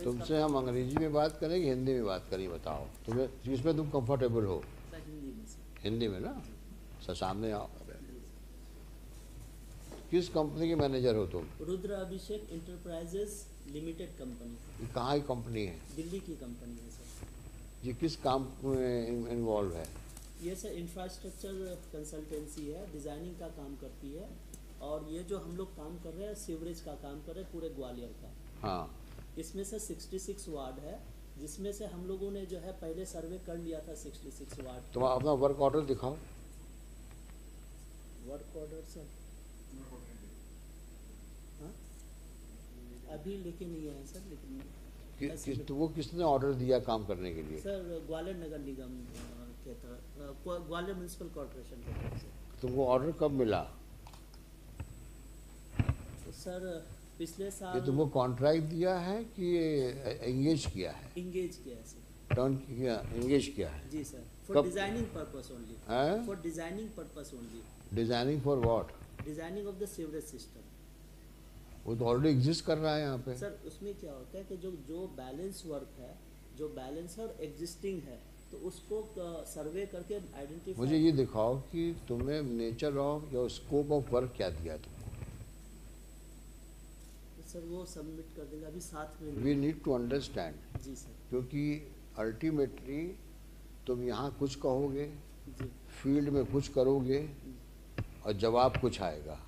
तुमसे हम अंग्रेजी में बात करें कि हिंदी में बात करें, बताओ तुम्हें जिसमें तुम कंफर्टेबल हो। सर हिंदी में सर। हिंदी में ना। सर सामने आओ। किस कंपनी के मैनेजर हो तुम? रुद्र अभिषेक इंटरप्राइजेस लिमिटेड कंपनी। ये कहाँ की कंपनी है? दिल्ली की कंपनी है सर। ये किस काम में इन्वॉल्व है? ये सर इंफ्रास्ट्रक्चर कंसल्टेंसी है, डिज़ाइनिंग का काम करती है। और ये जो हम लोग काम कर रहे हैं सीवरेज का काम कर रहे हैं पूरे ग्वालियर का। हाँ। इसमें से 66 वार्ड है, जिसमें से हम लोगों ने जो है पहले सर्वे कर लिया था 66 वार्ड। तुम अपना वर्क ऑर्डर दिखाओ। वर्क ऑर्डर सर हाँ अभी लेके नहीं आए सर, लेकिन तो वो किसने ऑर्डर दिया काम करने के लिए? सर ग्वालियर नगर निगम के तरफ, ग्वालियर म्यूनसिपल कॉर्पोरेशन के तरफ से। तुमको ऑर्डर कब मिला? तो सर पिछले ये साल तुमको कॉन्ट्रैक्ट दिया है कि एंगेज किया है? इंगेज किया है सर। टर्न किया, एंगेज किया है? जी सर, फॉर कब? Designing purpose only. हैं? For designing purpose only. Designing for what? Designing of the sewerage system. वो तो ऑलरेडी एग्जिस्ट कर रहा है यहाँ पे। सर उसमें क्या होता है कि जो बैलेंस वर्क है, जो बैलेंस और एग्जिस्टिंग है, तो उसको सर्वे करके आइडेंटिफाई। मुझे ये दिखाओ कि तुम्हें नेचर ऑफ या स्कोप ऑफ वर्क क्या दिया तुमको? सर वो सबमिट कर देंगे अभी साथ में। We need to understand. जी सर। क्योंकि अल्टीमेटली तुम यहाँ कुछ कहोगे, जी फील्ड में कुछ करोगे और जवाब कुछ आएगा,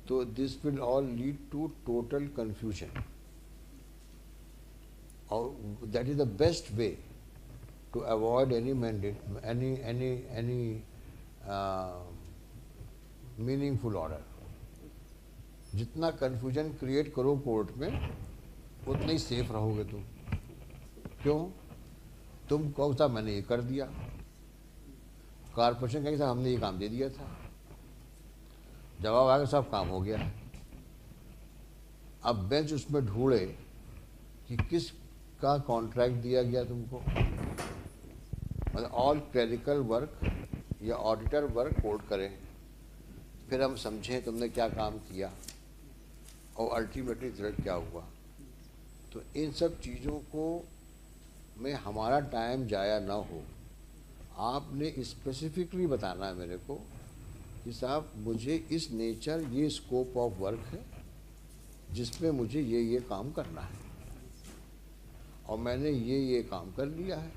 तो this will all lead to total confusion. और that is the best way to avoid any mandate any meaningful order. जितना कंफ्यूजन क्रिएट करो कोर्ट में, उतना ही सेफ रहोगे तुम। क्यों? तुम कहो साहब मैंने ये कर दिया, कारपोरेशन कहेगी साहब हमने ये काम दे दिया था, जवाब आगे सब काम हो गया है। अब बेंच उसमें ढूंढे कि किस का कॉन्ट्रैक्ट दिया गया तुमको। मतलब ऑल क्लरिकल वर्क या ऑडिटर वर्क कोर्ट करें, फिर हम समझें तुमने क्या काम किया और अल्टीमेटली रिजल्ट क्या हुआ। तो इन सब चीज़ों को में हमारा टाइम जाया ना हो, आपने स्पेसिफिकली बताना है मेरे को कि साहब मुझे इस नेचर ये स्कोप ऑफ वर्क है जिसमें मुझे ये काम करना है और मैंने ये काम कर लिया है।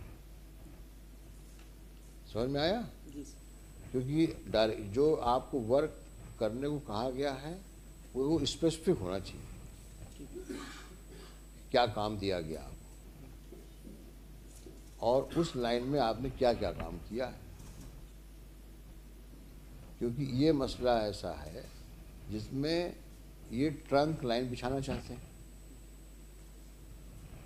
समझ में आया? जी सर। क्योंकि जो आपको वर्क करने को कहा गया है वो स्पेसिफिक होना चाहिए, क्या काम दिया गया आपको और उस लाइन में आपने क्या क्या काम किया है। क्योंकि ये मसला ऐसा है जिसमें ये ट्रंक लाइन बिछाना चाहते हैं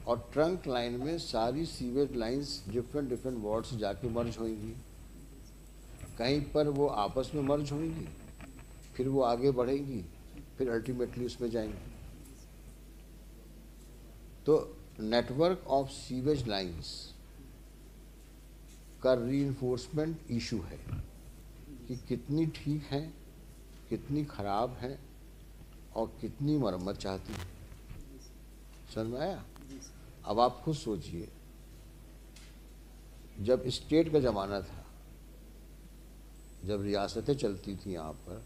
और ट्रंक लाइन में सारी सीवेज लाइंस डिफरेंट वार्ड से जाके मर्ज होंगी। कहीं पर वो आपस में मर्ज होंगी, फिर वो आगे बढ़ेंगी, फिर अल्टीमेटली उसमें जाएंगी। तो नेटवर्क ऑफ सीवेज लाइंस का रीइंफोर्समेंट इशू है कि कितनी ठीक है, कितनी खराब है और कितनी मरम्मत चाहती है। समझ में आया? अब आप खुद सोचिए, जब स्टेट का ज़माना था, जब रियासतें चलती थी यहाँ पर,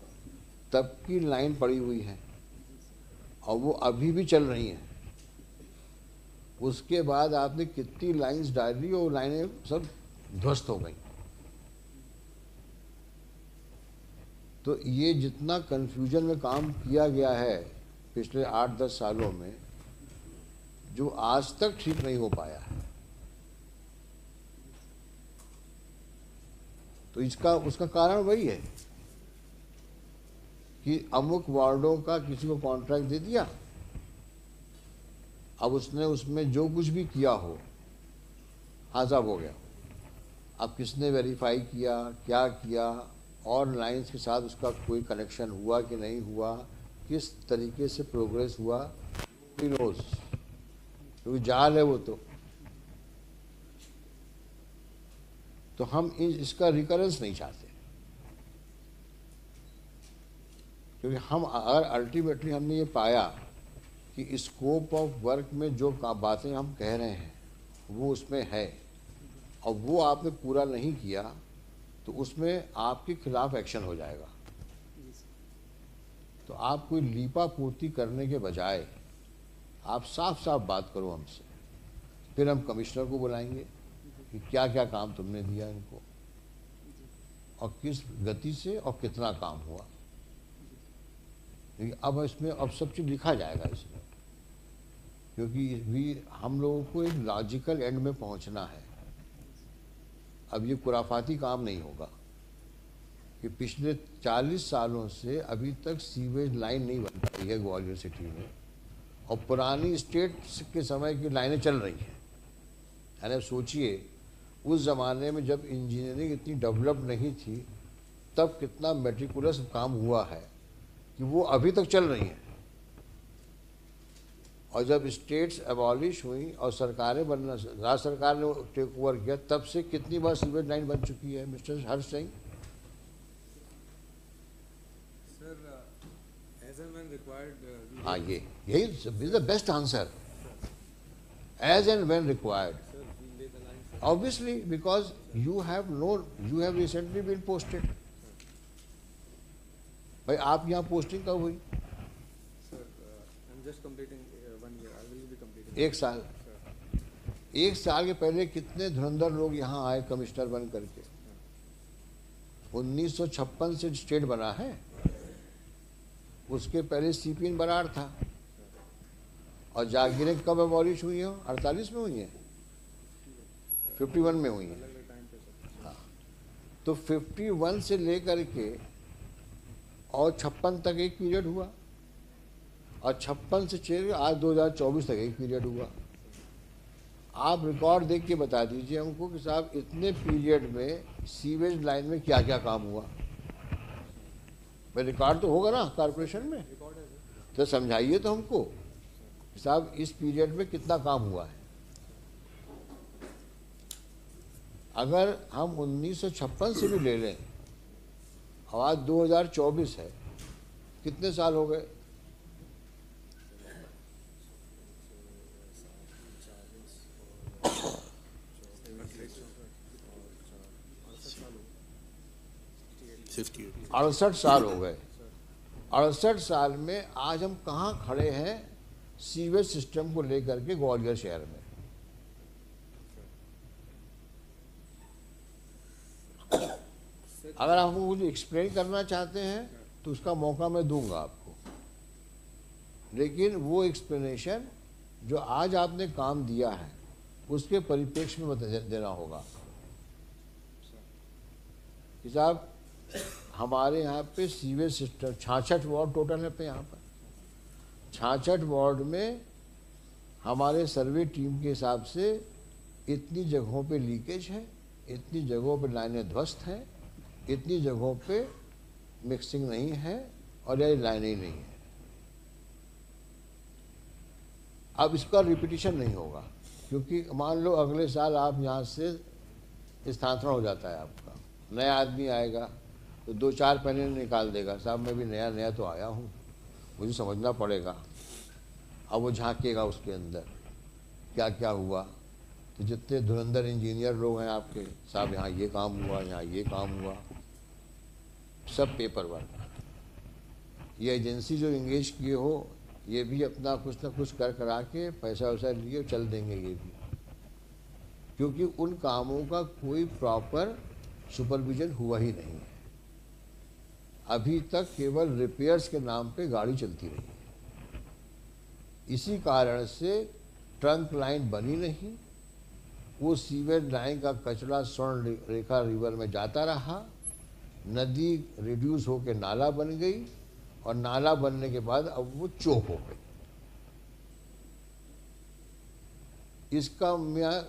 तब की लाइन पड़ी हुई है और वो अभी भी चल रही हैं। उसके बाद आपने कितनी लाइंस डाली और लाइनें सब ध्वस्त हो गई। तो ये जितना कन्फ्यूजन में काम किया गया है पिछले 8-10 सालों में, जो आज तक ठीक नहीं हो पाया है, तो उसका कारण वही है कि अमुक वार्डों का किसी को कॉन्ट्रैक्ट दे दिया, अब उसने उसमें जो कुछ भी किया हो हाज़ाब हो गया। अब किसने वेरीफाई किया, क्या किया और लाइंस के साथ उसका कोई कनेक्शन हुआ कि नहीं हुआ, किस तरीके से प्रोग्रेस हुआ, ही नोज, क्योंकि जाल है वो। तो हम इसका रिकरेंस नहीं चाहते, क्योंकि हम अगर अल्टीमेटली हमने ये पाया कि स्कोप ऑफ वर्क में जो बातें हम कह रहे हैं वो उसमें है, और वो आपने पूरा नहीं किया तो उसमें आपके खिलाफ एक्शन हो जाएगा। जी सर। तो आप कोई लीपा पोती करने के बजाय आप साफ साफ बात करो हमसे, फिर हम कमिश्नर को बुलाएंगे कि क्या क्या काम तुमने दिया इनको और किस गति से और कितना काम हुआ। लेकिन अब इसमें अब सब चीज़ लिखा जाएगा इसमें, क्योंकि भी हम लोगों को एक लॉजिकल एंड में पहुंचना है। अब ये खुराफाती काम नहीं होगा कि पिछले 40 सालों से अभी तक सीवेज लाइन नहीं बन पाई है ग्वालियर सिटी में, और पुरानी स्टेट के समय की लाइनें चल रही हैं। यानी सोचिए उस ज़माने में जब इंजीनियरिंग इतनी डेवलप नहीं थी तब कितना मेटिकुलस काम हुआ है कि वो अभी तक चल रही हैं। और जब स्टेट्स एबॉलिश हुई और सरकारें बनना, राज्य सरकार ने टेक ओवर किया, तब से कितनी बार सीवेज लाइन बन चुकी है mister Harsh Singh? As and when required, हाँ, यही is the best answer, as and when required. sir, we lay the lines. Obviously, because you have recently been posted. भाई आप यहाँ पोस्टिंग कब हुई? Sir, I'm just completing 1 year. I will be completing. 1 साल। Sir, 1 साल के पहले कितने धुरंधर लोग यहाँ आए कमिश्नर बन करके? 1956 से स्टेट बना है, उसके पहले सीपीएन बराड़ था, और जागीरें कब अबॉलिश हुई हैं? 48 में हुई हैं, 51 में हुई हैं। अलग-अलग time पे sir. हाँ, तो 51 से लेकर के और 56 तक एक पीरियड हुआ, और 56 से चल आज 2024 तक एक पीरियड हुआ। आप रिकॉर्ड देख के बता दीजिए हमको कि साहब इतने पीरियड में सीवेज लाइन में क्या क्या काम हुआ। भाई रिकॉर्ड तो होगा ना कॉर्पोरेशन में, Record है sir. तो समझाइए तो हमको कि साहब इस पीरियड में कितना काम हुआ है। अगर हम 1956 से भी ले लें, अब आज 2024 है, कितने साल हो गए? Sir. 68 साल हो गए। 68 साल में आज हम कहाँ खड़े हैं सीवेज सिस्टम को लेकर के ग्वालियर शहर में? अगर आप मुझे एक्सप्लेन करना चाहते हैं तो उसका मौका मैं दूंगा आपको, लेकिन वो एक्सप्लेनेशन जो आज आपने काम दिया है उसके परिप्रेक्ष्य में देना होगा कि साहब हमारे यहाँ पे सीवेज सिस्टम 66 वार्ड टोटल है पे यहाँ पर। 66 वार्ड में हमारे सर्वे टीम के हिसाब से इतनी जगहों पे लीकेज है, इतनी जगहों पे लाइनें ध्वस्त हैं, इतनी जगहों पे मिक्सिंग नहीं है और ये लाइनें ही नहीं है। अब इसका रिपीटिशन नहीं होगा, क्योंकि मान लो अगले साल आप यहाँ से स्थानांतरण हो जाता है, आपका नया आदमी आएगा तो 2-4 पैनल निकाल देगा, साहब मैं भी नया नया तो आया हूँ, मुझे समझना पड़ेगा। अब वो झांकेगा उसके अंदर क्या क्या हुआ। तो जितने धुरंधर इंजीनियर लोग हैं आपके, साहब यहाँ ये काम हुआ, यहाँ ये काम हुआ, सब पेपर वर्क। ये एजेंसी जो इंगेज किए हो ये भी अपना कुछ ना कुछ कर करा के पैसा वैसा लिए चल देंगे ये भी, क्योंकि उन कामों का कोई प्रॉपर सुपरविजन हुआ ही नहीं है। अभी तक केवल रिपेयर्स के नाम पे गाड़ी चलती रही है। इसी कारण से ट्रंक लाइन बनी नहीं, वो सीवेज लाइन का कचरा स्वर्ण रेखा रिवर में जाता रहा, नदी रिड्यूस होकर नाला बन गई, और नाला बनने के बाद अब वो चौक हो गई।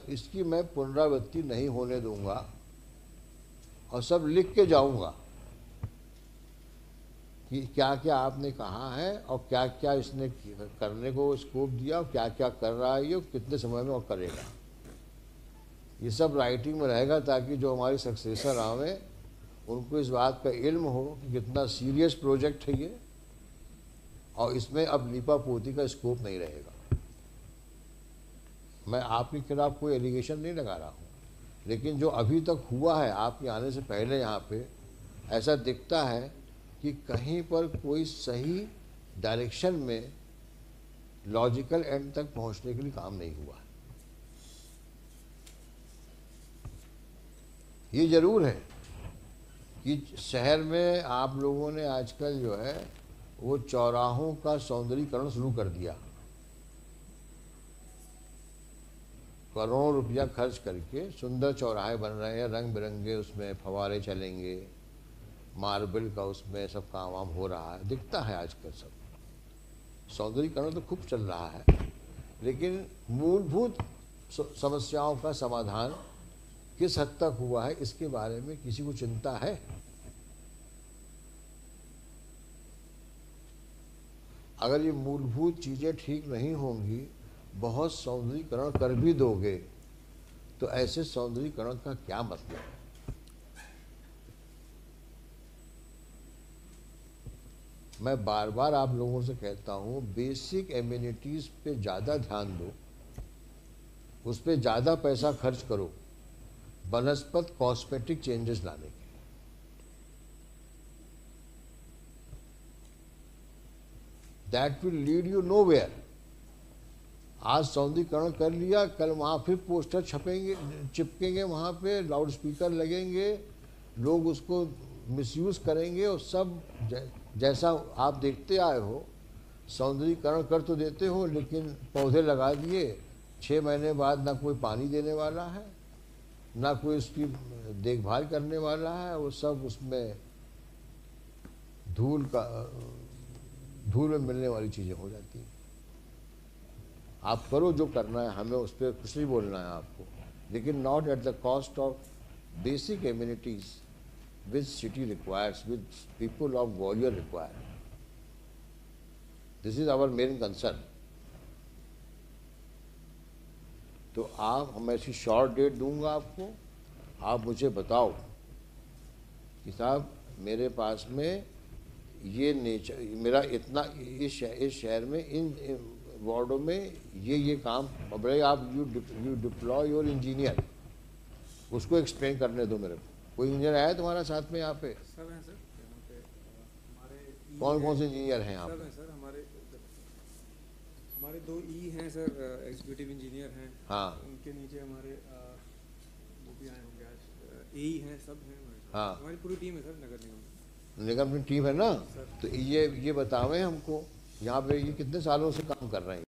इसकी मैं पुनरावृत्ति नहीं होने दूंगा और सब लिख के जाऊंगा कि क्या क्या आपने कहा है और क्या क्या इसने करने को स्कोप दिया और क्या क्या कर रहा है ये, कितने समय में वो करेगा। ये सब राइटिंग में रहेगा ताकि जो हमारी सक्सेसर आवे उनको इस बात का इल्म हो कि कितना सीरियस प्रोजेक्ट है ये और इसमें अब लीपापोती का स्कोप नहीं रहेगा। मैं आपके खिलाफ कोई एलिगेशन नहीं लगा रहा हूँ, लेकिन जो अभी तक हुआ है आपके आने से पहले यहाँ पे, ऐसा दिखता है कि कहीं पर कोई सही डायरेक्शन में लॉजिकल एंड तक पहुँचने के लिए काम नहीं हुआ है। ये जरूर है कि शहर में आप लोगों ने आजकल जो है वो चौराहों का सौंदर्यीकरण शुरू कर दिया, करोड़ों रुपया खर्च करके सुंदर चौराहे बन रहे हैं, रंग बिरंगे उसमें फवारे चलेंगे, मार्बल का उसमें सब काम वाम हो रहा है, दिखता है आजकल सब सौंदर्यीकरण तो खूब चल रहा है, लेकिन मूलभूत समस्याओं का समाधान किस हद तक हुआ है इसके बारे में किसी को चिंता है? अगर ये मूलभूत चीज़ें ठीक नहीं होंगी, बहुत सौंदर्यीकरण कर भी दोगे तो ऐसे सौंदर्यीकरण का क्या मतलब है? मैं बार बार आप लोगों से कहता हूँ, बेसिक एमिनिटीज़ पे ज़्यादा ध्यान दो, उस पर ज़्यादा पैसा खर्च करो बनस्पत कॉस्मेटिक चेंजेस लाने के। That will lead you nowhere. आज सौंदर्यीकरण कर लिया, कल वहाँ फिर पोस्टर छपेंगे, चिपकेंगे, वहाँ पे लाउड स्पीकर लगेंगे, लोग उसको मिसयूज़ करेंगे और सब जैसा आप देखते आए हो, सौंदर्यीकरण कर तो देते हो लेकिन पौधे लगा दिए, 6 महीने बाद ना कोई पानी देने वाला है, ना कोई उसकी देखभाल करने वाला है, वो सब उसमें धूल में मिलने वाली चीज़ें हो जाती हैं। आप करो जो करना है, हमें उस पर कुछ नहीं बोलना है आपको, लेकिन not at the cost of basic amenities which city requires, which people of Gwalior require. This is our main concern. तो आप, मैं इसकी शॉर्ट डेट दूंगा आपको, आप मुझे बताओ कि साहब मेरे पास में ये नेचर, मेरा इतना इस शहर में इन वार्डों में ये काम, बड़े आप यू डिप्लॉय योर इंजीनियर, उसको एक्सप्लेन करने दो मेरे को। कोई इंजीनियर आया तुम्हारा साथ में यहाँ पे? सब हैं सर यहाँ पे, हमारे कौन कौन से इंजीनियर हैं यहाँ सब पे? हैं सर, हमारे 2 ई हैं सर, एग्जीक्यूटिव इंजीनियर हैं। हाँ। उनके नीचे हमारे वो भी आए होंगे आज, ए हैं, सब हैं हमारे साथ। हाँ। हमारी पूरी टीम है सर नगर निगम। निगम की टीम है ना? तो ये बतावें हमको, यहाँ पे ये कितने सालों से काम कर रहे हैं?